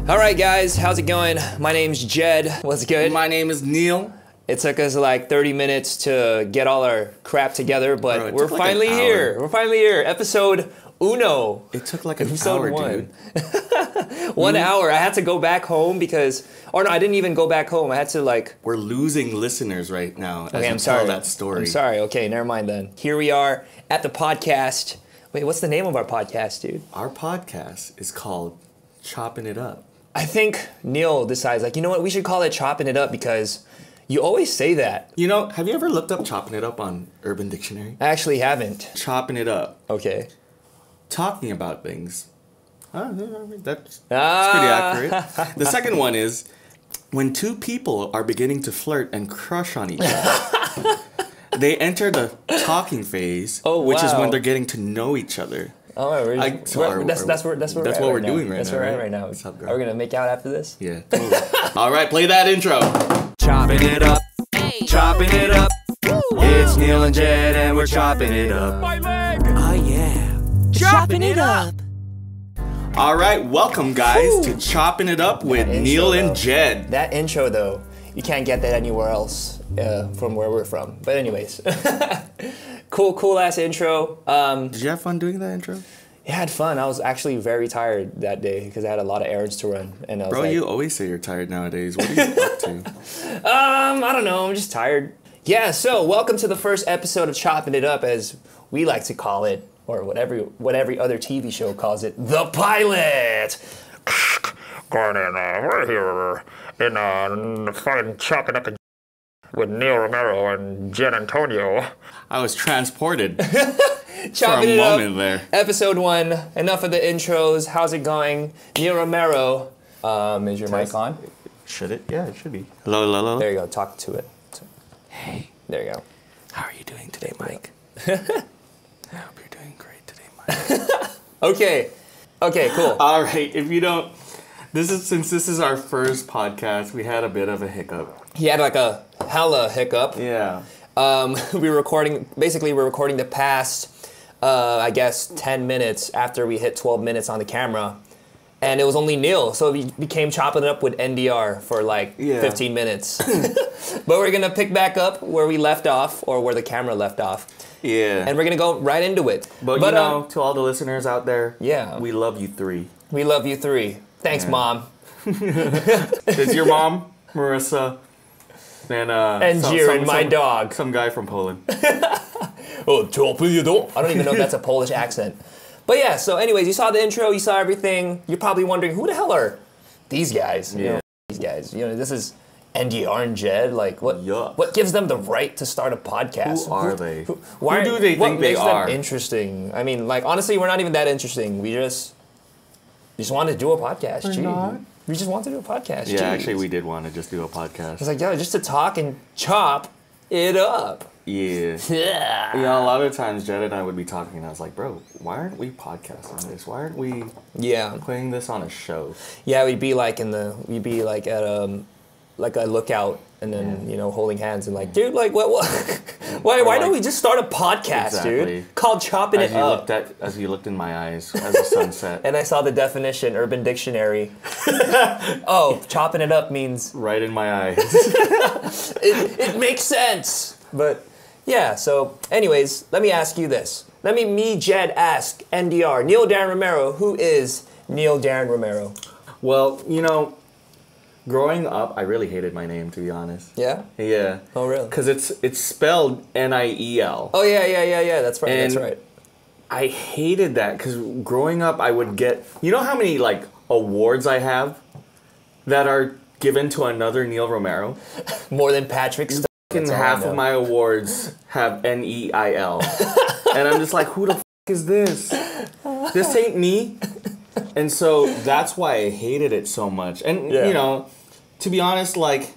All right, guys, how's it going? My name's Jed. What's good? My name is Neil. It took us like 30 minutes to get all our crap together, but Bro, we're finally here. We're finally here. Episode uno. It took like an hour, dude. 1 hour. I had to go back home because, or no, I didn't even go back home. I had to like. We're losing listeners right now. Okay, I'm sorry. Tell that story. I'm sorry. Okay, never mind then. Here we are at the podcast. Wait, what's the name of our podcast, dude? Our podcast is called Choppin' It Up. I think Neil decides, like, you know what? We should call it Choppin' It Up because you always say that. You know, have you ever looked up Choppin' It Up on Urban Dictionary? I actually haven't. Choppin' It Up. Okay. Talking about things. That's pretty accurate. The second one is when two people are beginning to flirt and crush on each other. They enter the talking phase, which is when they're getting to know each other. Oh, that's what we're doing right now. That's right now. Are we gonna make out after this? Yeah. Totally. All right, play that intro. Chopping it up, chopping it up. It's Niel and Jed, and we're chopping it up. My leg. Oh yeah, chopping it up. All right, welcome guys to Chopping It Up with Niel and Jed. That intro though, you can't get that anywhere else from where we're from. But anyways. Cool ass intro. Did you have fun doing that intro? Yeah, I had fun. I was actually very tired that day because I had a lot of errands to run. And I was Bro, you always say you're tired nowadays. What are you up to? I don't know. I'm just tired. Yeah, so welcome to the first episode of Chopping It Up, as we like to call it, or what every other TV show calls it, the pilot. Going in, we're here in fun chopping up with Niel Romero and Jeddou Antonio. I was transported Chopping for a moment up. there. Episode 1. Enough of the intros. How's it going? Niel Romero. Is your mic on? Should it? Yeah, it should be. Hello. There you go. Talk to it. Hey. There you go. How are you doing today, Mike? I hope you're doing great today, Mike. Okay, cool. All right, if you don't... Since this is our first podcast, we had a bit of a hiccup. He had like a hella hiccup. Yeah. We're recording the past, I guess, 10 minutes after we hit 12 minutes on the camera. And it was only Neil, so we became chopping it up with NDR for like 15 minutes. But we're gonna pick back up where we left off, or where the camera left off. Yeah. And we're gonna go right into it. But you know, to all the listeners out there, we love you three. We love you three. Thanks, Mom. It's your mom, Marissa, and Jiren, my dog. Some guy from Poland. Oh, Choppin' It Up. I don't even know if that's a Polish accent. But yeah, so anyways, you saw the intro, you saw everything. You're probably wondering, who the hell are these guys? Yeah. You know, these guys. You know, this is NDR and JED. Like, what gives them the right to start a podcast? Who are they? Who do they think they are? What makes them interesting? I mean, like, honestly, we're not even that interesting. We just want to do a podcast. We're not. We just want to do a podcast. Yeah, actually, we did want to just do a podcast. It's like, yeah, just to talk and chop it up. Yeah. Yeah. You know, a lot of times Jed and I would be talking and I was like, bro, why aren't we podcasting this? Why aren't we putting this on a show? Yeah, we'd be like at a lookout and then, you know, holding hands and like, dude, like what why don't we just start a podcast, dude? Called Choppin' It Up. As you looked in my eyes as the sun set. And I saw the definition, Urban Dictionary. Oh, chopping it up means right in my eyes. it makes sense. But yeah, so anyways, let me ask you this. Let me Jed, ask NDR, Niel Darren Romero, who is Niel Darren Romero? Well, you know, growing up, I really hated my name, to be honest. Yeah? Yeah. Oh, really? Because it's spelled Niel. Oh, yeah. That's right. And that's right. I hated that because growing up, I would get... You know how many, like, awards I have that are given to another Niel Romero? More than Patrick's. Half of my awards have Neil. And I'm just like, who the f*** is this? This ain't me. And so that's why I hated it so much. And, you know, to be honest, like,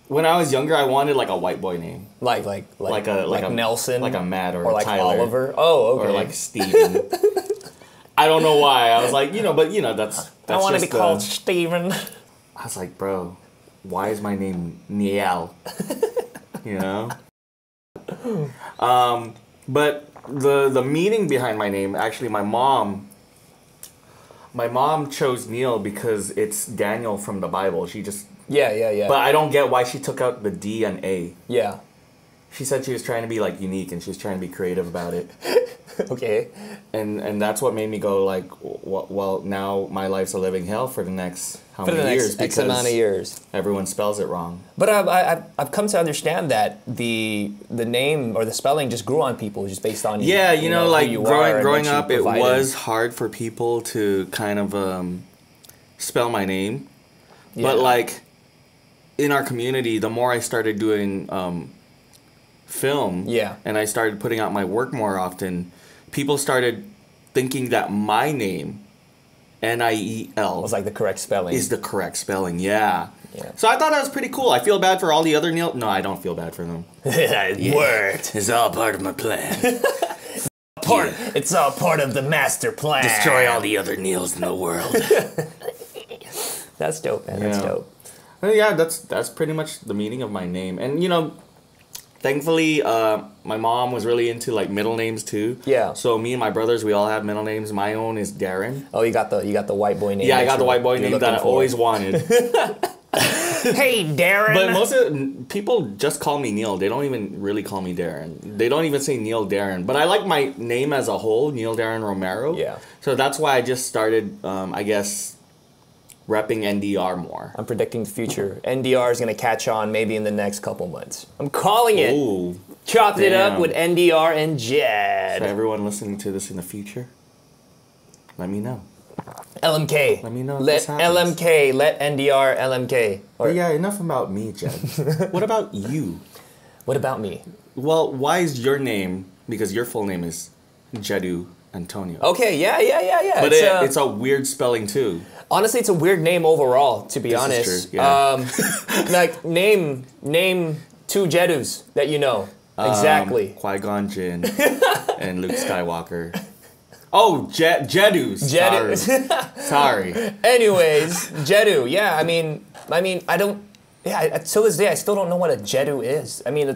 when I was younger, I wanted, like, a white boy name. Like Nelson? Like a Matt or like Tyler. Oliver? Oh, okay. Or, like, Steven. I don't know why. I was like, you know, but, you know, that's I want to be called Steven. I was like, bro, why is my name Niel? You know? But the meaning behind my name, actually, my mom my mom chose Neil because it's Daniel from the Bible. She just... Yeah. But I don't get why she took out the D and A. Yeah. She said she was trying to be like unique and she was trying to be creative about it. Okay. And that's what made me go like, well, now my life's a living hell for the next many years? X amount of years. Everyone spells it wrong. But I've come to understand that the name or the spelling just grew on people just based on you know like growing up, it provided. was hard for people to kind of spell my name. Yeah. But like in our community, the more I started doing film, and I started putting out my work more often, people started thinking that my name, Niel, was like the correct spelling. Is the correct spelling, yeah. So I thought that was pretty cool. I feel bad for all the other Neil. No, I don't feel bad for them. It worked. It's all part of my plan. It's all part of the master plan. Destroy all the other Neils in the world. That's dope, man. That's dope. Well, yeah, that's pretty much the meaning of my name. And, you know, thankfully, my mom was really into, like, middle names, too. Yeah. So me and my brothers, we all have middle names. My own is Darren. Oh, you got the white boy name. Yeah, I got the white boy name that I always wanted. Hey, Darren. But most of people just call me Neil. They don't even really call me Darren. They don't even say Niel Darren. But I like my name as a whole, Niel Darren Romero. Yeah. So that's why I just started, I guess, repping NDR more. I'm predicting the future. NDR is going to catch on maybe in the next couple months. I'm calling it. Ooh, Choppin It Up with NDR and JED. So everyone listening to this in the future, let me know. LMK. Let me know if Let this happens. LMK. Let NDR LMK. But yeah, enough about me, Jed. What about you? What about me? Well, why is your name, because your full name is Jeddou Antonio. Okay, yeah. But it's a weird spelling too. Honestly, it's a weird name overall, to be honest. Is true, yeah. Like, name 2 Jeddous that you know. Exactly. Qui-Gon Jinn and Luke Skywalker. Oh, Jeddous. Sorry. Anyways, Jeddou. Yeah, I mean, I don't. Yeah, till this day, I still don't know what a Jeddou is. I mean,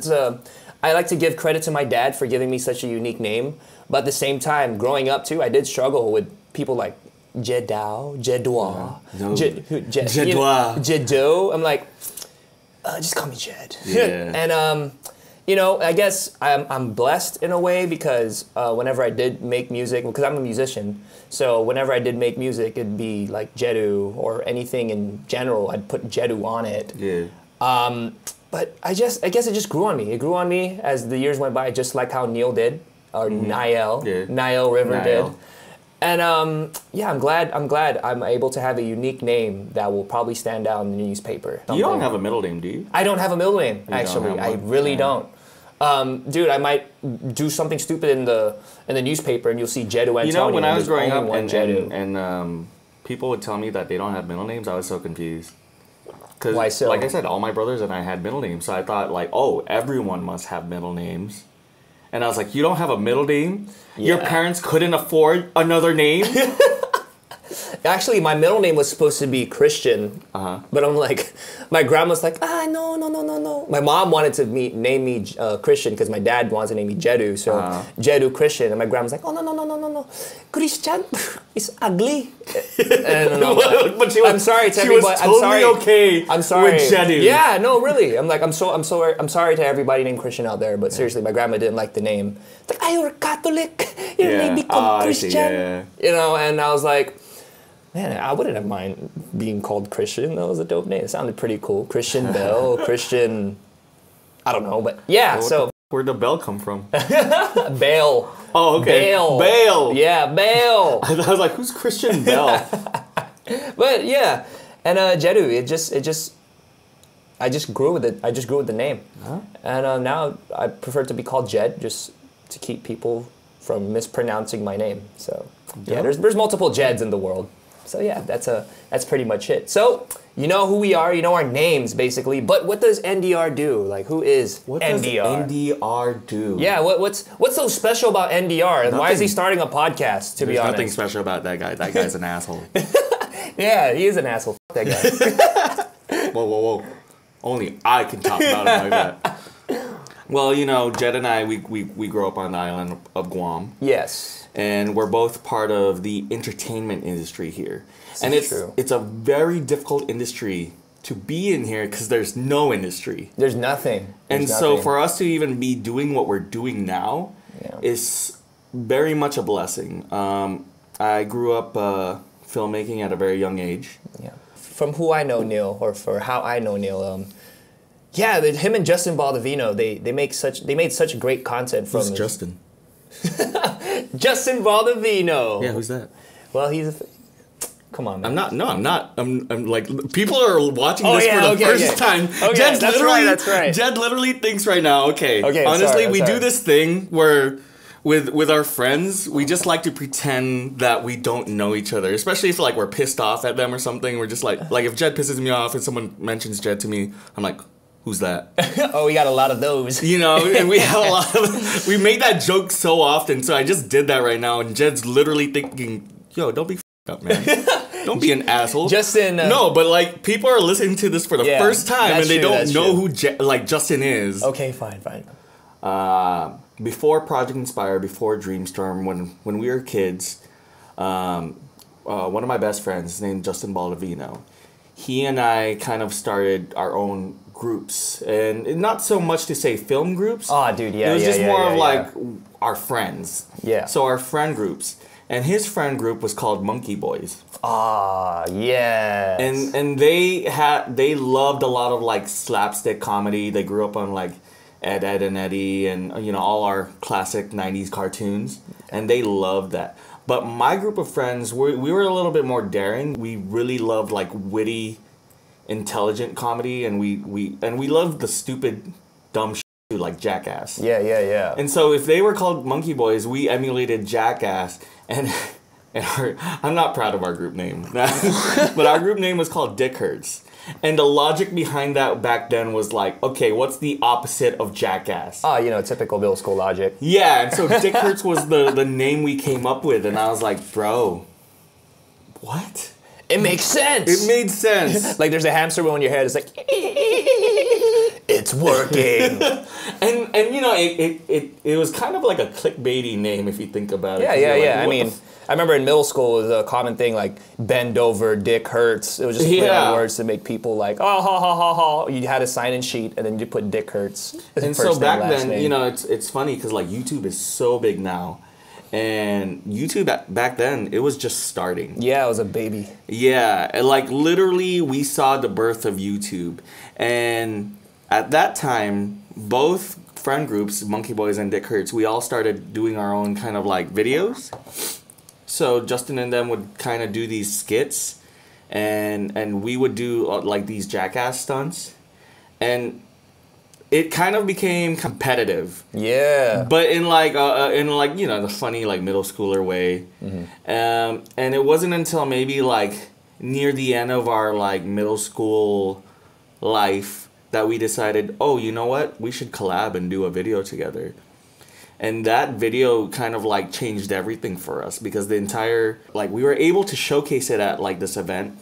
I like to give credit to my dad for giving me such a unique name, but at the same time, growing up too, I did struggle with people like Jeddou, Jeddou. I'm like, just call me Jed. Yeah. And you know, I guess I'm blessed in a way because whenever I did make music, because I'm a musician, so whenever I did make music, it'd be like Jeddou or anything in general, I'd put Jeddou on it. Yeah. But I guess it just grew on me. It grew on me as the years went by, just like how Neil did, or Niel River did. And yeah, I'm glad I'm able to have a unique name that will probably stand out in the newspaper. You don't have a middle name, do you? I don't have a middle name, actually. I really don't. Dude, I might do something stupid in the newspaper and you'll see Jeddou Antonio. You know, when I was growing up and people would tell me that they don't have middle names, I was so confused. Why so? Like I said, all my brothers and I had middle names, so I thought like, oh, everyone must have middle names. And I was like, you don't have a middle name? Yeah. Your parents couldn't afford another name? Actually, my middle name was supposed to be Christian, but I'm like, my grandma's like, no. My mom wanted to name me Christian because my dad wanted to name me Jeddou, so Jeddou Christian, and my grandma's like, oh no, Christian is ugly. And but I'm sorry to everybody. She was totally okay. I'm sorry with Jeddou. Yeah, no, really. I'm like, I'm sorry to everybody named Christian out there, but seriously, my grandma didn't like the name. It's like, you're Catholic. Your name become Christian. You know, and I was like, man, I wouldn't have mind being called Christian. That was a dope name. It sounded pretty cool. Christian Bell, Christian, I don't know, but yeah, so. Where'd the bell come from? Bale. Oh, okay. Bale. Yeah, Bale. I was like, who's Christian Bell? But yeah, and Jeddou, I just grew with it. I just grew with the name. And now I prefer to be called Jed just to keep people from mispronouncing my name. So yeah, there's multiple Jeds in the world. So yeah, that's pretty much it. So you know who we are, you know our names basically, but what does NDR do? Like, who is NDR? What does NDR do? Yeah, what's so special about NDR, and why is he starting a podcast? To be honest, nothing special about that guy. That guy's an asshole. Yeah, he is an asshole. That guy. Whoa! Only I can talk about him like that. Well, you know, Jed and I, we grew up on the island of Guam. Yes. and we're both part of the entertainment industry here. And True. it's a very difficult industry to be in here because there's no industry. There's nothing. And so for us to even be doing what we're doing now is very much a blessing. I grew up filmmaking at a very young age. Yeah. From who I know Neil, or for how I know Neil, him and Justin Baldovino, they made such great content from Who's Justin? Justin Baldovino. Yeah, who's that? Well, come on, man. I'm not. I'm like, people are watching this for the first time. Okay, that's right. Jed literally thinks right now, okay, sorry, honestly, I'm we sorry. do this thing where with our friends, we just like to pretend that we don't know each other, especially if like we're pissed off at them or something. We're just like if Jed pisses me off and someone mentions Jed to me, I'm like, who's that? Oh, we got a lot of those. You know, and we have a lot of, we make that joke so often, so I just did that right now, and Jed's literally thinking, yo, don't be up, man. Don't be an asshole. Justin. No, but like people are listening to this for the first time and they don't know who Justin is. Okay, fine. Before Project Inspire, before Dreamstorm, when we were kids, one of my best friends, his name Justin Baldovino, he and I kind of started our own groups, and not so much to say film groups. Oh, dude, yeah. It was just more of like our friends. Yeah. So our friend groups. And his friend group was called Monkey Boys. Ah, yeah. And they loved a lot of like slapstick comedy. They grew up on like Ed, and Eddie, and all our classic '90s cartoons, and they loved that. But my group of friends, we were a little bit more daring. We really loved like witty, intelligent comedy, and we loved the stupid, dumb shit like Jackass. Yeah. And so if they were called Monkey Boys, we emulated Jackass. And I'm not proud of our group name, but our group name was called Dick Hurts. And the logic behind that back then was like, okay, what's the opposite of Jackass? Oh, typical middle school logic. Yeah, and so Dick Hurts was the name we came up with, and I was like, bro, what? It makes sense. It made sense. Like there's a hamster wheel in your head. It's like, it's working. and it was kind of like a clickbaity name if you think about it. Yeah. I mean, I remember in middle school it was a common thing like bend over, Dick Hurts. It was just play on words to make people like, oh, ha, ha, ha, ha. You had a sign-in sheet and then you put Dick Hurts. And so back then, it's funny because like YouTube is so big now. And YouTube back then, it was just starting. Yeah, it was a baby. Yeah, and like literally we saw the birth of YouTube. And at that time, both friend groups, Monkey Boys and Dick Hurts, we all started doing our own kind of like videos. So Justin and them would kind of do these skits, and we would do like these Jackass stunts. And it kind of became competitive. Yeah. But in the funny like middle schooler way. Mm-hmm. And it wasn't until maybe like near the end of our like middle school life that we decided, oh, you know what? We should collab and do a video together. And that video kind of like changed everything for us because the entire we were able to showcase it at like this event,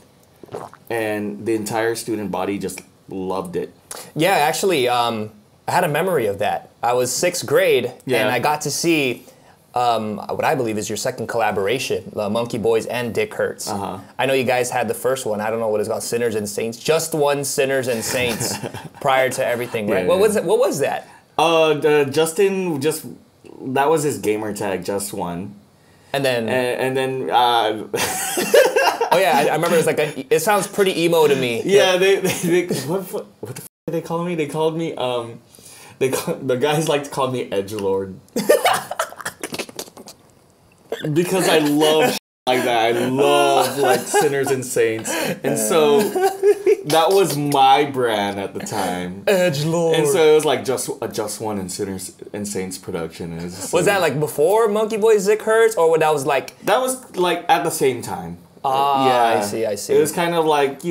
and the entire student body just loved it. Yeah, actually, I had a memory of that. I was 6th grade, and I got to see what I believe is your second collaboration, Monkey Boys and Dick Hurts. Uh-huh. I know you guys had the first one. I don't know what it's called, Sinners and Saints. Just one Sinners and Saints prior to everything, right? Yeah. What was that? Justin that was his gamer tag, Just One. And then oh yeah, I remember it was it sounds pretty emo to me. Yeah, they what the f did they call me? They called me the guys like to call me Edgelord. Because I love like that. I love like Sinners and Saints. And so that was my brand at the time. Edgelord. And so it was like just one in Sinners and Saints production. Was that like before Monkey Boys Dick Hurts, or that was like? That was like at the same time. Ah, yeah, I see. It was kind of like,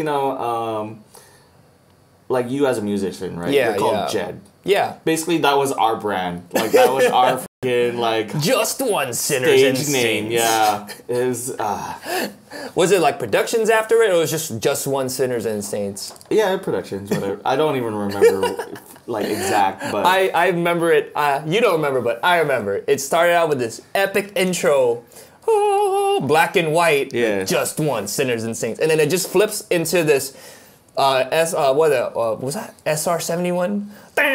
like you as a musician, right? Yeah, You're called JED. Yeah. Basically, that was our brand. Like that was our like Just One Sinners stage and name. Saints. Yeah, is Was it like productions after it, or was it just One Sinners and Saints? yeah, productions, whatever. I don't even remember like exact, but I remember it. You don't remember, but I remember. It started out with this epic intro, black and white. Yeah. Just One Sinners and Saints, and then it just flips into this. Was that SR-71? yo,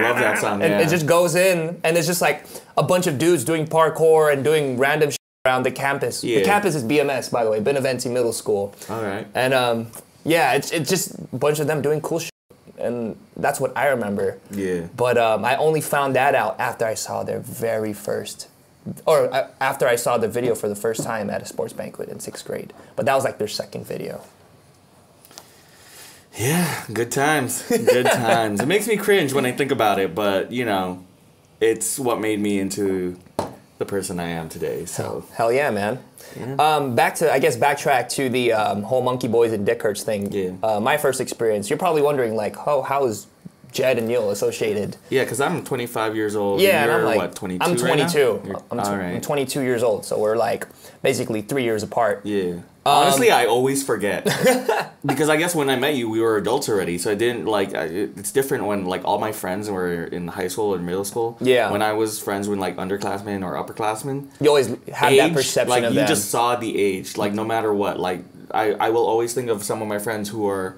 love that song. And Yeah. it just goes in, and it's just like a bunch of dudes doing parkour and doing random shit around the campus. Yeah. The campus is BMS, by the way, Beneventi Middle School. All right. And yeah, it's just a bunch of them doing cool shit, and that's what I remember. Yeah. But I only found that out after I saw their very first, or after I saw the video for the first time at a sports banquet in 6th grade. But that was like their second video. Yeah, good times. Good times. It makes me cringe when I think about it, but you know, it's what made me into the person I am today. So Hell yeah, man. Yeah. Backtrack to the whole Monkey Boys and Dick Hurts thing. Yeah. My first experience. You're probably wondering like, how is Jed and Niel associated? yeah, because I'm 25 years old. Yeah, and and I'm you're like, what, 22? I'm 22. Right now? I'm Alright. 22 years old, so we're like basically 3 years apart. Yeah. Honestly, I always forget because I guess when I met you, we were adults already. So I didn't like. It's different when like all my friends were in high school and middle school. Yeah. When I was friends with like underclassmen or upperclassmen, You always have that perception like of you them. just saw the age. Like no matter what, like I will always think of some of my friends who are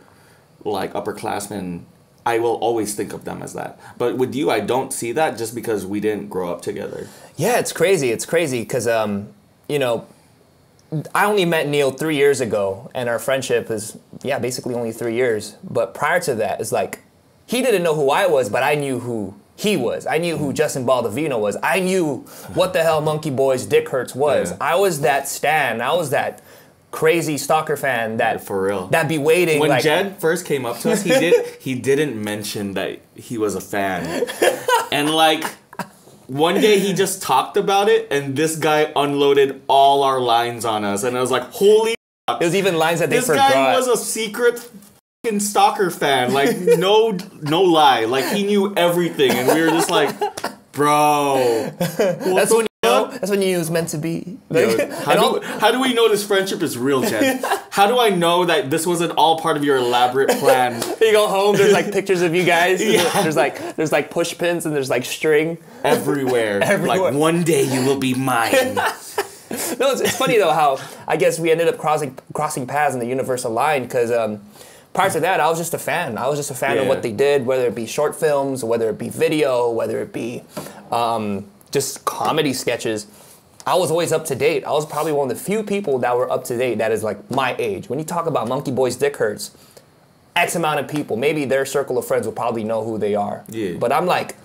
like upperclassmen. I will always think of them as that. But with you, I don't see that just because we didn't grow up together. Yeah, it's crazy. It's crazy because you know, I only met Niel 3 years ago, and our friendship is, basically only 3 years. But prior to that, it's like, he didn't know who I was, but I knew who he was. I knew who Justin Baldovino was. I knew what the hell Monkey Boys Dick Hurts was. Yeah. I was that stan. I was that crazy stalker fan that For real. that be waiting. When like, Jed first came up to us, he didn't mention that he was a fan. And like one day he just talked about it and this guy unloaded all our lines on us and I was like, holy there's even lines that they this forgot. guy was a secret fucking stalker fan. Like no lie. Like he knew everything and we were just like, bro. That's when you know. That's when you knew it was meant to be. Yo, how do we know this friendship is real, Jed? How do I know that this wasn't all part of your elaborate plan? You go home, there's like pictures of you guys. Yeah. There's like push pins and there's like string. Everywhere. Everywhere. Like one day you will be mine. No, it's funny though how I guess we ended up crossing paths in the universal line because prior to that I was just a fan. I was just a fan of Yeah. what they did, whether it be short films, whether it be video, whether it be just comedy sketches. I was always up to date. I was probably one of the few people that were up to date that is like my age. When you talk about Monkey Boys Dick Hurts, X amount of people, maybe their circle of friends will probably know who they are. Yeah. But I'm like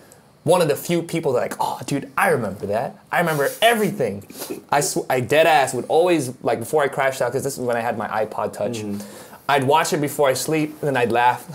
one of the few people that like, oh, dude, I remember that. I remember everything. I dead ass would always, like before I crashed out, because this is when I had my iPod Touch, I'd watch it before I sleep, and then I'd laugh,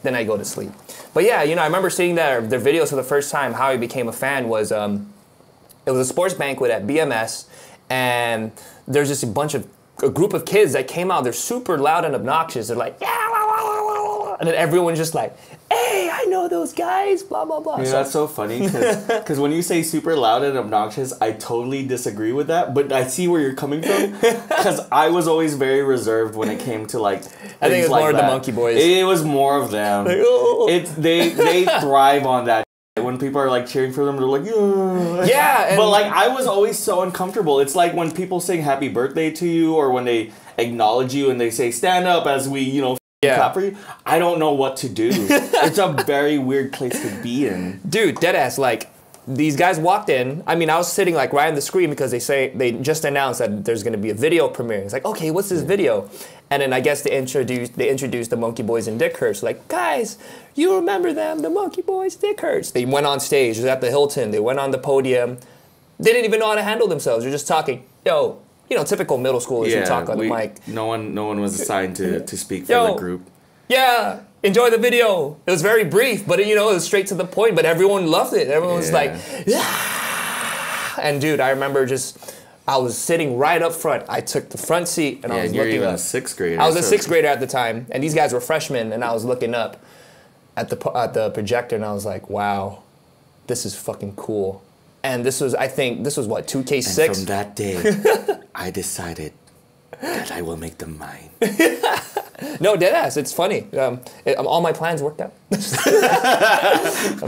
then I'd go to sleep. But yeah, you know, I remember seeing their videos for the first time. How I became a fan was, it was a sports banquet at BMS, and there's just a group of kids that came out. They're super loud and obnoxious. They're like, yeah, la, la, la, la, la. And then everyone's just like, hey, I know those guys, blah, blah, blah. You know, that's so funny because when you say super loud and obnoxious, I totally disagree with that. But I see where you're coming from because I was always very reserved when it came to like. I think it was like more that. the Monkey Boys. It was more of them. Like, oh. They thrive on that. When people are like cheering for them, they're like, yeah. Yeah, and But like I was always so uncomfortable. It's like when people sing happy birthday to you or when they acknowledge you and they say stand up as we, you know, clap for you. I don't know what to do. It's a very weird place to be in. Dude, deadass, like, these guys walked in. I mean, I was sitting like right on the screen because they just announced that there's gonna be a video premiere. It's like, okay, what's this video? And then I guess they introduced the Monkey Boys and Dick Hurts. Like, guys, you remember them, the Monkey Boys, Dick Hurts. They went on stage, it was at the Hilton. They went on the podium. They didn't even know how to handle themselves. They're just talking, yo, you know, typical middle schoolers who talk on the mic. No one was assigned to speak for Yo. the group. Yeah, enjoy the video. It was very brief, but you know, it was straight to the point, but everyone loved it. Everyone was like, yeah. And dude, I remember I was sitting right up front. I took the front seat and I was you're looking even up. a sixth grader. I was a sixth grader at the time, and these guys were freshmen, and I was looking up at the projector, and I was like, wow, this is fucking cool. And this was, I think, this was what, 2K6? And from that day, I decided that I will make them mine. No, deadass. It's funny. All my plans worked out. I'm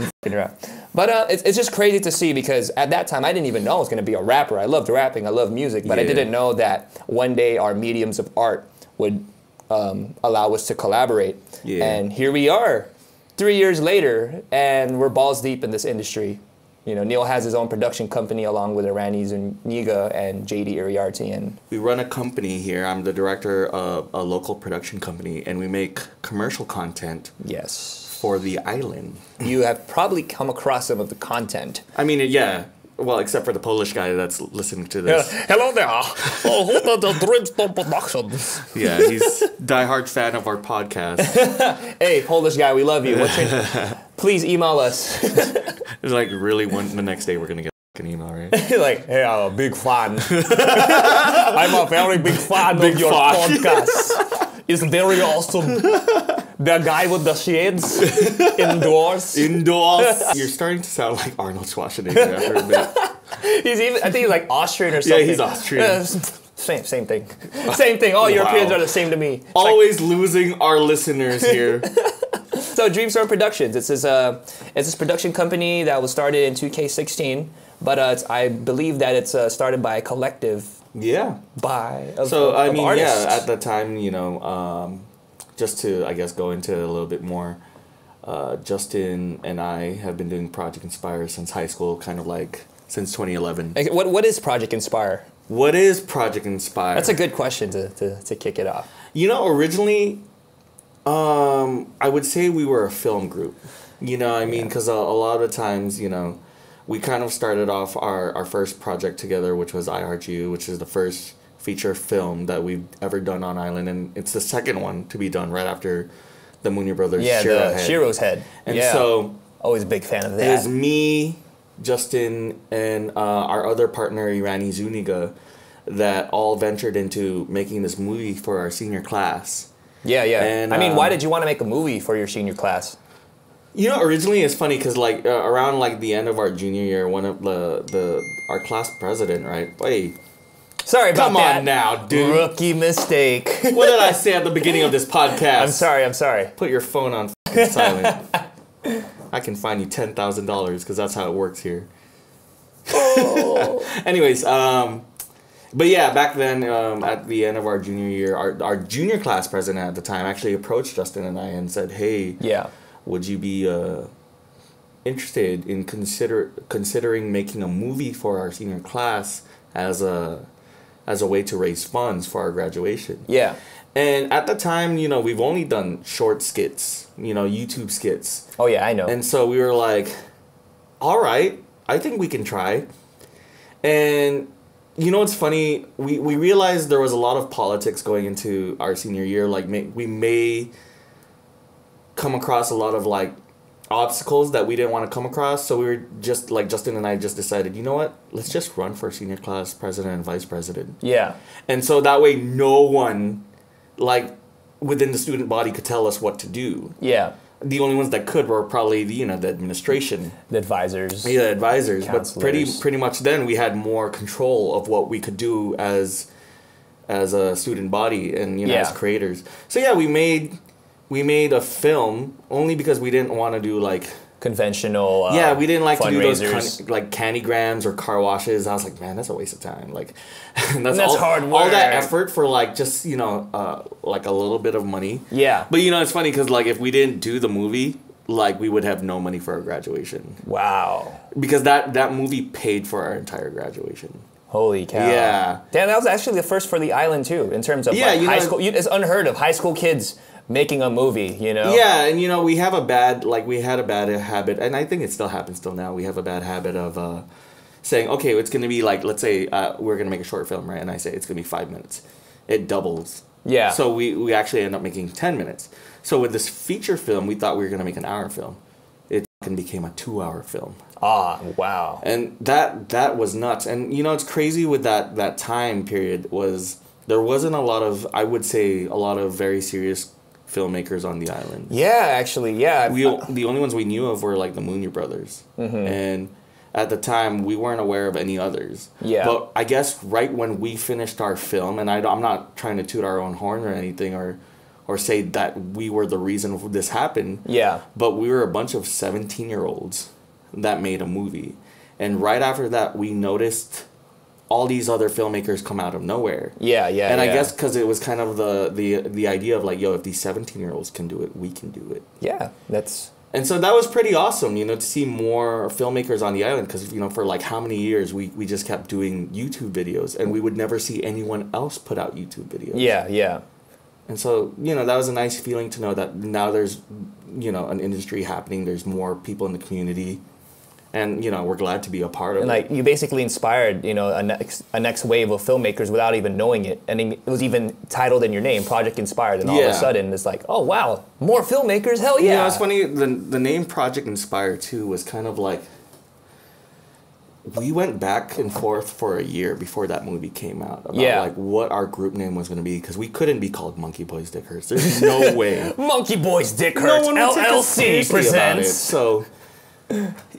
fucking around. But it's just crazy to see because at that time I didn't even know I was going to be a rapper. I loved rapping. I loved music. But I didn't know that one day our mediums of art would allow us to collaborate. Yeah. And here we are 3 years later and we're balls deep in this industry. You know, Niel has his own production company along with Irani Zuniga and JD Iriarty. And we run a company here. I'm the director of a local production company, and we make commercial content. Yes. For the island. You have probably come across some of the content. I mean, yeah. Well, except for the Polish guy that's listening to this. Yeah. Hello there. Oh, the Dreamstone Productions. Yeah, he's diehard fan of our podcast. Hey, Polish guy, we love you. What's your Please email us. It's like really the next day we're gonna get an email, right? Like, hey, I'm a big fan. I'm a very big fan of your podcast. It's very awesome. The guy with the shades indoors. You're starting to sound like Arnold Schwarzenegger after a bit. I think he's like Austrian or something. Yeah, he's Austrian. Same thing. Same thing. All Europeans are the same to me. It's always losing our listeners here. So Dreamstone Productions, it's this production company that was started in 2K16, but I believe that it's started by a collective. Yeah. Of artists. At the time, you know, just to, I guess, go into it a little bit more, Justin and I have been doing Project Inspire since high school, kind of like since 2011. What is Project Inspire? What is Project Inspire? That's a good question to kick it off. You know, originally, I would say we were a film group. You know what I mean? Because a lot of the times, you know, we kind of started off our first project together, which was I Heart You, which is the first feature film that we've ever done on Island. And it's the second one to be done right after the Munir Brothers Shiro's Head. And so... Always a big fan of that. It was me, Justin, and our other partner, Irani Zuniga, that all ventured into making this movie for our senior class. Yeah. And, I mean, why did you want to make a movie for your senior class? You know, originally it's funny because like around like the end of our junior year, one of our class president, right? Hey, sorry about that. Come on now, dude. Rookie mistake. What did I say at the beginning of this podcast? I'm sorry. Put your phone on silent. I can fine you $10,000 because that's how it works here. Oh. Anyways, but yeah, back then, at the end of our junior year, our junior class president at the time actually approached Justin and I and said, "Hey, would you be interested in considering making a movie for our senior class as a way to raise funds for our graduation?" Yeah. And at the time, you know, we've only done short skits, you know, YouTube skits. Oh yeah, I know. And so we were like, all right, I think we can try. And you know, it's funny, we realized there was a lot of politics going into our senior year. Like we may come across a lot of like obstacles that we didn't want to come across. So we were just like, Justin and I just decided, you know what, let's just run for senior class president and vice president. Yeah. And so that way no one like within the student body could tell us what to do. Yeah. The only ones that could were probably the administration. The advisors. Yeah, the advisors. But pretty much then we had more control of what we could do as a student body and as creators. So yeah, we made a film only because we didn't want to do like conventional we didn't like to do those like candygrams or car washes. I was like, man, that's a waste of time. Like that's hard work. All that effort for like just like a little bit of money. Yeah. But it's funny because like if we didn't do the movie, like we would have no money for our graduation. Wow. Because that movie paid for our entire graduation. Holy cow. Yeah. Damn, that was actually the first for the island too in terms of like high school. It's unheard of. High school kids making a movie, Yeah, and we had a bad habit, and I think it still happens till now. We have a bad habit of saying, okay, it's going to be like, let's say we're going to make a short film, right? And I say it's going to be 5 minutes. It doubles. Yeah. So we actually end up making 10 minutes. So with this feature film, we thought we were going to make an hour film. It became a 2-hour film. Ah, wow. And that was nuts. And it's crazy with that time period was there wasn't a lot of, I would say, a lot of very serious filmmakers on the island. Yeah, actually, yeah. The only ones we knew of were like the Munya brothers, and at the time we weren't aware of any others. Yeah. But I guess right when we finished our film, and I'm not trying to toot our own horn or anything, or say that we were the reason this happened. Yeah. But we were a bunch of 17-year-olds that made a movie, and right after that we noticed all these other filmmakers come out of nowhere. Yeah, yeah. And I guess because it was kind of the idea of like, yo, if these 17-year-olds can do it, we can do it. Yeah, that's... And so that was pretty awesome, you know, to see more filmmakers on the island, because, you know, for like how many years we just kept doing YouTube videos, and we would never see anyone else put out YouTube videos. Yeah, yeah. And so, you know, that was a nice feeling to know that now there's, you know, an industry happening, there's more people in the community. And, you know, we're glad to be a part of it. Like, you basically inspired, you know, a next wave of filmmakers without even knowing it. And it was even titled in your name, Project Inspired. And all of a sudden, it's like, oh, wow, more filmmakers? Hell yeah. You know, it's funny, the name Project Inspired, too, was kind of like, we went back and forth for a year before that movie came out about, like, what our group name was going to be. Because we couldn't be called Monkey Boys Dick Hurts. There's no way. Monkey Boys Dick Hurts, LLC presents. So...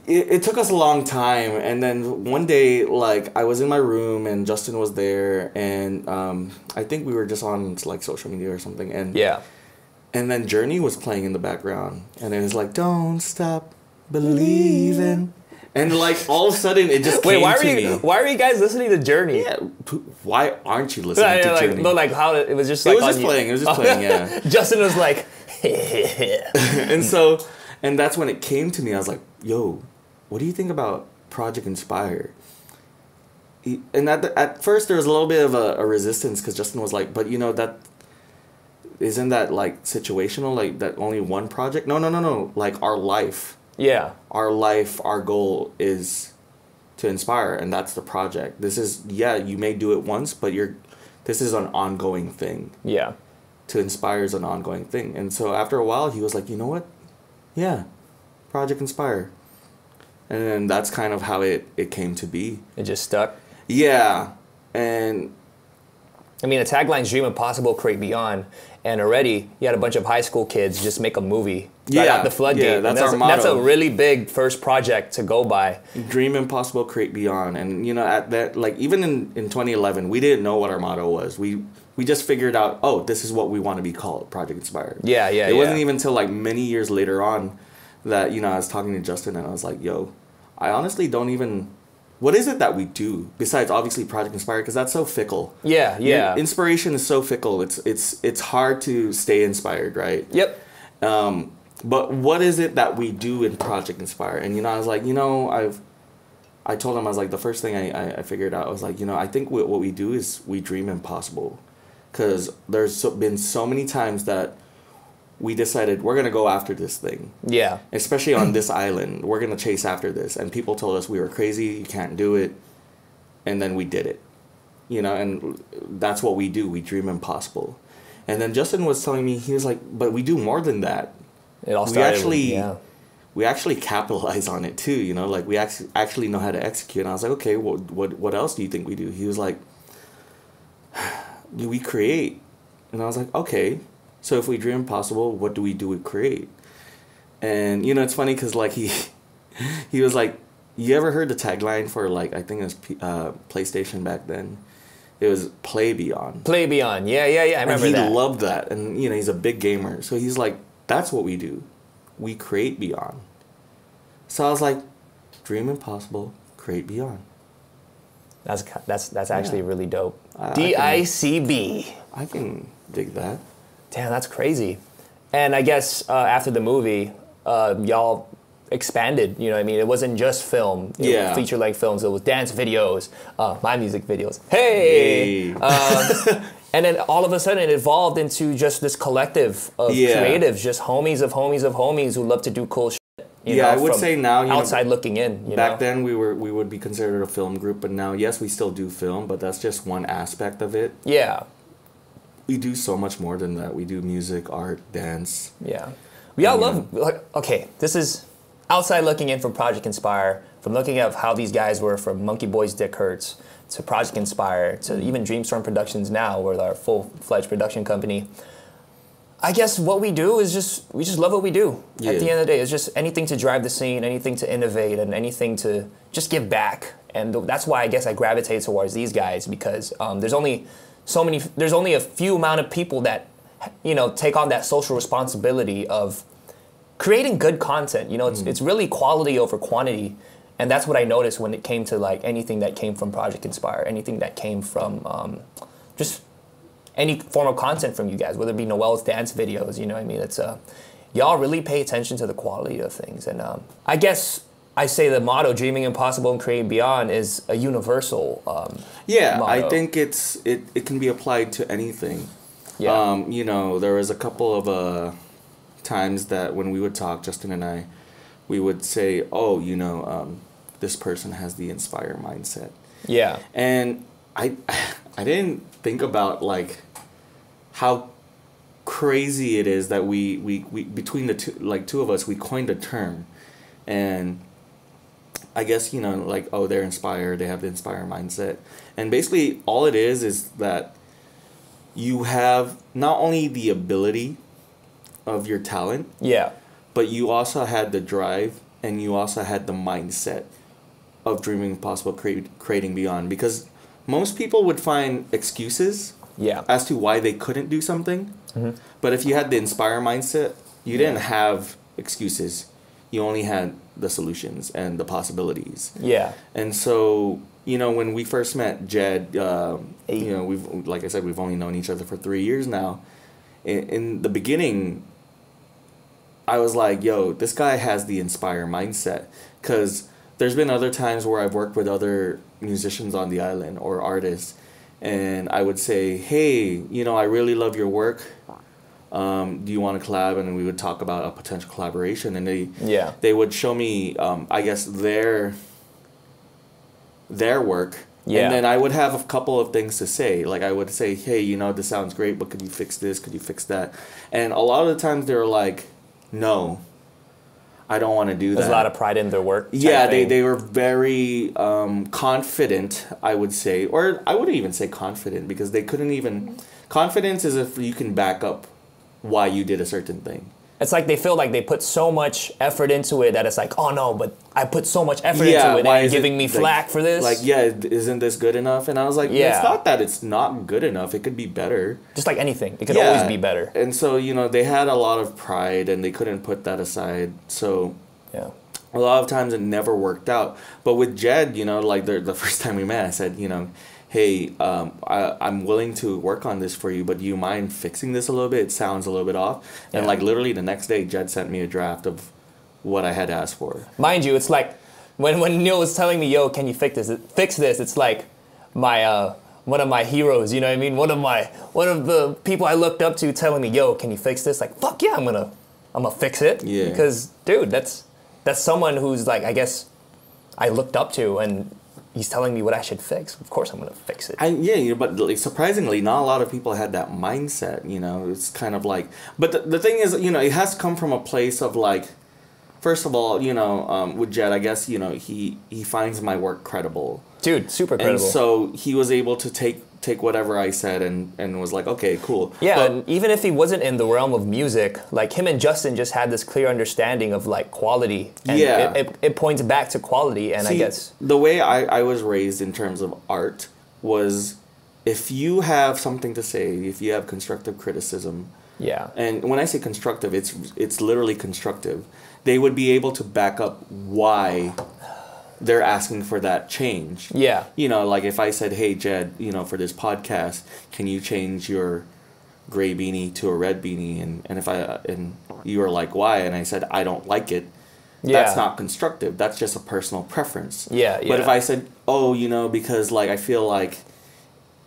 It took us a long time, and then one day, like, I was in my room and Justin was there, and I think we were just on like social media or something, and and then Journey was playing in the background, and it was like, "Don't stop believing," and like all of a sudden it just came to me. Why are you guys listening to Journey? Yeah, why aren't you listening to Journey? No, like how it was just like it was just playing. Yeah, Justin was like, and that's when it came to me. I was like, yo, what do you think about Project Inspire? And at first there was a little bit of a resistance, because Justin was like, but you know, that isn't that like situational, like that only one project? No, like our life. Yeah. Our life, our goal is to inspire, and that's the project. This is, you may do it once, but this is an ongoing thing. Yeah. To inspire is an ongoing thing. And so after a while he was like, you know what? Yeah, Project Inspire. And then that's kind of how it came to be. It just stuck? Yeah. And... I mean, the tagline's Dream Impossible, Create Beyond. And already, you had a bunch of high school kids just make a movie. Right out the floodgate. Yeah, that's our motto. That's a really big first project to go by. Dream Impossible, Create Beyond. And, you know, at that, like, even in 2011, we didn't know what our motto was. We just figured out, oh, this is what we want to be called, Project Inspire. Yeah. It wasn't even until, like, many years later on that, you know, I was talking to Justin and I was like, yo, I honestly don't even... What is it that we do besides obviously Project Inspire? Because that's so fickle. Yeah. Inspiration is so fickle. It's hard to stay inspired, right? Yep. But what is it that we do in Project Inspire? And, you know, I was like, you know, I told him, I was like, the first thing I figured out, I was like, you know, I think what we do is we dream impossible. Because there's been so many times that we decided we're going to go after this thing. Yeah. Especially on this island. We're going to chase after this. And people told us we were crazy, you can't do it. And then we did it. You know, and that's what we do. We dream impossible. And then Justin was telling me, he was like, but we do more than that. It all started we actually capitalize on it too, you know, like we actually know how to execute. And I was like, okay, what else do you think we do? He was like, we create. And I was like, okay. So if we dream impossible, what do we do with create? And, you know, it's funny because, like, he was like, you ever heard the tagline for, like, I think it was PlayStation back then? It was Play Beyond. Play Beyond. Yeah. I remember that. And he loved that. And, you know, he's a big gamer. So he's like, that's what we do. We create beyond. So I was like, dream impossible, create beyond. That's actually really dope. DICB. I can dig that. Damn, that's crazy. And I guess after the movie, y'all expanded, you know what I mean? It wasn't just film, feature-length films. It was dance videos, my music videos. Hey! And then all of a sudden it evolved into just this collective of creatives, just homies of homies of homies who love to do cool shit. You know, I would say now, you outside looking in. Back then we would be considered a film group, but now, yes, we still do film, but that's just one aspect of it. Yeah. We do so much more than that. We do music, art, dance. Yeah. We all love, like, okay, this is outside looking in from Project Inspire, from looking at how these guys were from Monkey Boys Dick Hurts to Project Inspire to even Dreamstorm Productions now, we're our full-fledged production company. I guess what we do is we just love what we do. Yeah. At the end of the day, it's just anything to drive the scene, anything to innovate, and anything to just give back. And that's why I guess I gravitate towards these guys, because there's only a few amount of people that, you know, take on that social responsibility of creating good content. You know, it's really quality over quantity. And that's what I noticed when it came to like anything that came from Project Inspire, anything that came from just any form of content from you guys, whether it be Noel's dance videos, you know what I mean? It's y'all really pay attention to the quality of things. And I guess I say the motto, dreaming impossible and creating beyond, is a universal motto. I think it can be applied to anything. Yeah. You know, there was a couple of times that when we would talk, Justin and I, we would say, oh, you know, this person has the Inspire mindset. Yeah. And I didn't think about like how crazy it is that we between the two of us, we coined a term. And I guess, you know, like, oh, they're inspired, they have the Inspire mindset. And basically all it is that you have not only the ability of your talent, Yeah. but you also had the drive and you also had the mindset of dreaming possible, creating beyond. Because most people would find excuses Yeah. as to why they couldn't do something. Mm-hmm. But if you had the Inspire mindset, you didn't have excuses. You only had the solutions and the possibilities. Yeah. And so, you know, when we first met Jed, you know, like I said, we've only known each other for 3 years now. In the beginning, I was like, yo, this guy has the Inspire mindset. Because there's been other times where I've worked with other musicians on the island or artists, and I would say, hey, you know, I really love your work. Do you want to collab? And we would talk about a potential collaboration, and they would show me, I guess, their work. Yeah. And then I would have a couple of things to say. Like I would say, hey, you know, this sounds great, but could you fix this? Could you fix that? And a lot of the times they were like, no, I don't want to do that. There's a lot of pride in their work. Yeah, they were very confident, I would say. Or I wouldn't even say confident, because they couldn't even... Confidence is if you can back up why you did a certain thing. It's like they feel like they put so much effort into it that it's like, oh no, but I put so much effort into it, and you're giving me flack for this. Like, yeah, isn't this good enough? And I was like, yeah, it's not that it's not good enough. It could be better. Just like anything, it could always be better. And so, you know, they had a lot of pride, and they couldn't put that aside. So yeah, a lot of times it never worked out. But with Jed, you know, like the first time we met, I said, you know, hey, I'm willing to work on this for you, but do you mind fixing this a little bit? It sounds a little bit off. And like literally the next day, Jed sent me a draft of what I had asked for. Mind you, it's like when Neil was telling me, yo, can you fix this? It's like my one of my heroes, you know what I mean? One of the people I looked up to telling me, yo, can you fix this? Like, fuck yeah, I'm gonna fix it. Yeah. Because dude, that's someone who's like, I guess I looked up to, and he's telling me what I should fix. Of course I'm going to fix it. But like, surprisingly, not a lot of people had that mindset, you know. It's kind of like... But the thing is, you know, it has come from a place of like... First of all, you know, with Jed, I guess, you know, he finds my work credible. Dude, super credible. And so he was able to take whatever I said and was like, okay, cool. Yeah, but, and even if he wasn't in the realm of music, like him and Justin just had this clear understanding of like quality. And it points back to quality, and I guess... The way I was raised in terms of art was, if you have something to say, if you have constructive criticism... Yeah. And when I say constructive, it's literally constructive. They would be able to back up why they're asking for that change. Yeah. You know, like if I said, hey, Jed, you know, for this podcast, can you change your gray beanie to a red beanie? And you were like, why? And I said, I don't like it. Yeah. That's not constructive. That's just a personal preference. Yeah. But if I said, oh, you know, because like I feel like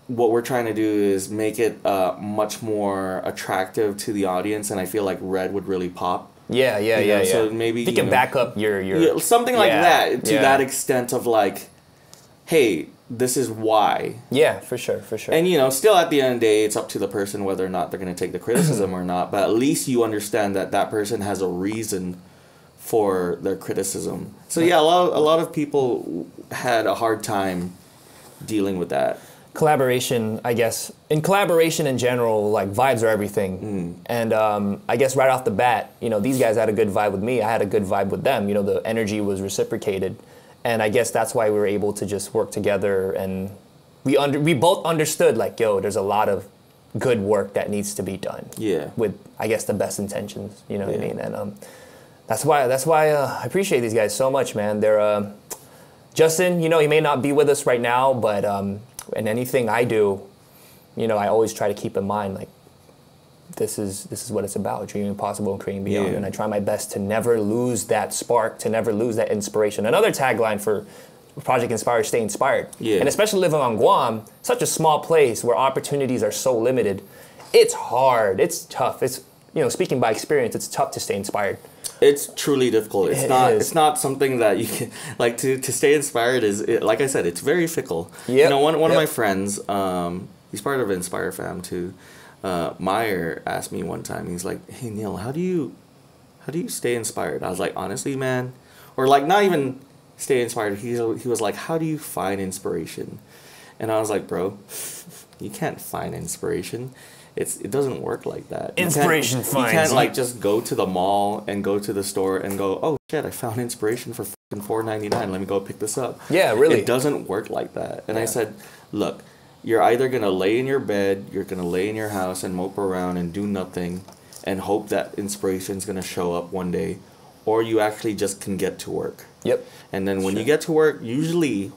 what we're trying to do is make it much more attractive to the audience, and I feel like red would really pop. Yeah. So maybe you can back up your something like that, to that extent of like, hey, this is why. Yeah, for sure. And you know, still at the end of the day, it's up to the person whether or not they're going to take the criticism or not. But at least you understand that person has a reason for their criticism. So yeah, a lot of people had a hard time dealing with that. collaboration, I guess, in collaboration in general, like vibes are everything. And I guess right off the bat, you know, these guys had a good vibe with me. I had a good vibe with them. You know, the energy was reciprocated. And I guess that's why we were able to just work together. And we both understood, like, yo, there's a lot of good work that needs to be done. Yeah. With, I guess, the best intentions. You know what I mean? And that's why I appreciate these guys so much, man. They're Justin. You know, he may not be with us right now, but in anything I do, you know, I always try to keep in mind, like, this is what it's about, dreaming possible and creating beyond. Yeah. And I try my best to never lose that spark, to never lose that inspiration. Another tagline for Project Inspire is stay inspired. Yeah. And especially living on Guam, such a small place where opportunities are so limited, it's hard, it's tough. It's, you know, speaking by experience, it's tough to stay inspired. It's truly difficult. It is. It's not something that you can, like, to stay inspired like I said, it's very fickle. Yep. You know, one of my friends, he's part of Inspire Fam too. Meyer asked me one time, he's like, hey Neil, how do you stay inspired? I was like, honestly, man, or like not even stay inspired. He was like, how do you find inspiration? And I was like, bro, you can't find inspiration. It doesn't work like that. Inspiration finds you can't like just go to the mall and go to the store and go, oh shit, I found inspiration for $4.99. Let me go pick this up. Yeah, really. It doesn't work like that. And I said, look, you're either gonna lay in your bed, you're gonna lay in your house and mope around and do nothing and hope that inspiration's gonna show up one day, or you actually just can get to work. Yep. And then when you get to work, usually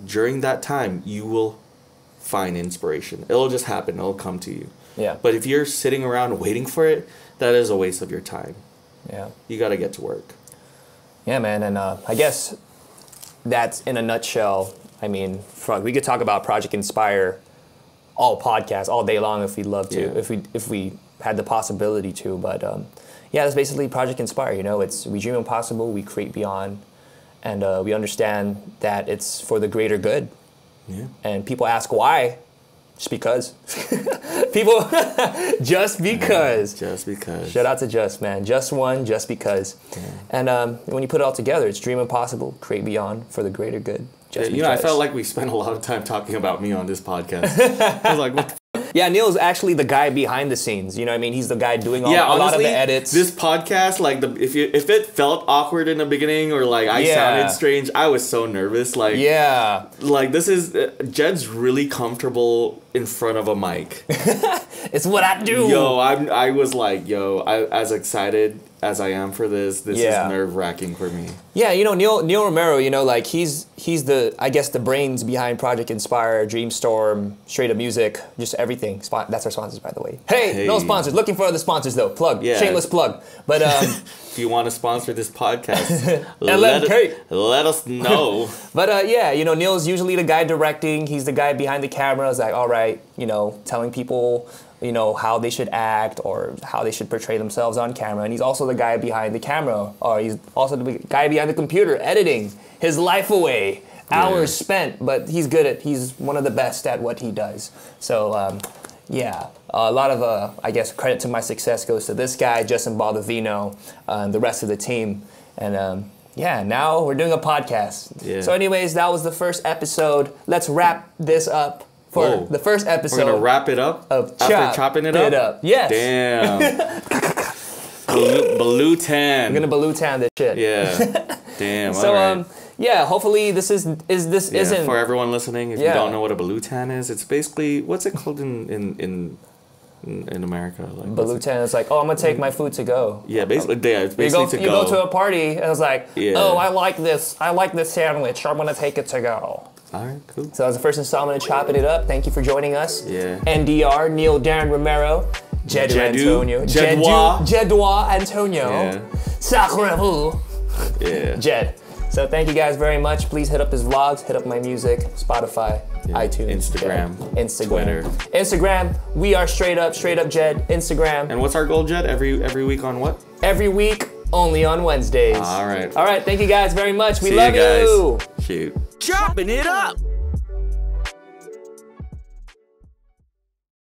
during that time, you will find inspiration. It'll just happen. It'll come to you. Yeah. But if you're sitting around waiting for it, that is a waste of your time. Yeah. You got to get to work. Yeah, man. And I guess that's in a nutshell. I mean, we could talk about Project Inspire all podcasts all day long if we'd love to, if we had the possibility to. But yeah, that's basically Project Inspire. You know, it's we dream impossible, we create beyond, and we understand that it's for the greater good. Yeah. And people ask why. Just because. People, just because. Just because. Shout out to Just, man. Just one, just because. Yeah. And when you put it all together, it's dream impossible, create beyond for the greater good. Just you know, I felt like we spent a lot of time talking about me on this podcast. I was like, what the yeah, Neil's actually the guy behind the scenes. You know what I mean? He's the guy doing a lot of the edits. This podcast, like, if it felt awkward in the beginning or like I sounded strange, I was so nervous. Like, like this is Jed's really comfortable in front of a mic. It's what I do. Yo, I was like, as excited as I am for this is nerve-wracking for me. Yeah, you know, Niel Romero, you know, like he's the, I guess, the brains behind Project Inspire, Dreamstorm, Straight Up Music, just everything. That's our sponsors, by the way. Hey, no sponsors. Looking for other sponsors, though. Plug. Yeah. Shameless plug. But if you want to sponsor this podcast, let us know. But yeah, you know, Neil's usually the guy directing. He's the guy behind the camera. It's like, all right, you know, telling people, you know, how they should act or how they should portray themselves on camera. And he's also the guy behind the camera, or he's also the guy behind the computer editing his life away, hours spent, but he's one of the best at what he does. So yeah, a lot of, I guess, credit to my success goes to this guy, Justin Baldovino, and the rest of the team. And yeah, now we're doing a podcast. Yeah. So anyways, that was the first episode. Let's wrap this up. For the first episode. We're going to wrap it up after chopping it up? Yes. Damn. Baloo-tan. We're going to Baloo-tan this shit. Yeah. Damn. So, all right. Yeah, hopefully this isn't... For everyone listening, if you don't know what a Baloo-tan is, it's basically... What's it called in America? Like, Baloo-tan is like, oh, I'm going to take my food to go. Yeah, basically, it's basically you go to a party, and it's like, oh, I like this sandwich. I'm going to take it to go. All right, cool. So that was the first installment of Choppin' It Up. Thank you for joining us. Yeah. NDR, Niel Darren Romero, Jeddou Antonio. Jeddou Antonio. Yeah. Sacre. Yeah. Jed. So thank you guys very much. Please hit up his vlogs, hit up my music, Spotify, iTunes. Instagram. Twitter. Instagram, we are Straight Up Jed. Instagram. And what's our goal, Jed? Every week on what? Every week, only on Wednesdays. All right. All right, thank you guys very much. We See love you. Guys. you. Shoot. Chopping it up.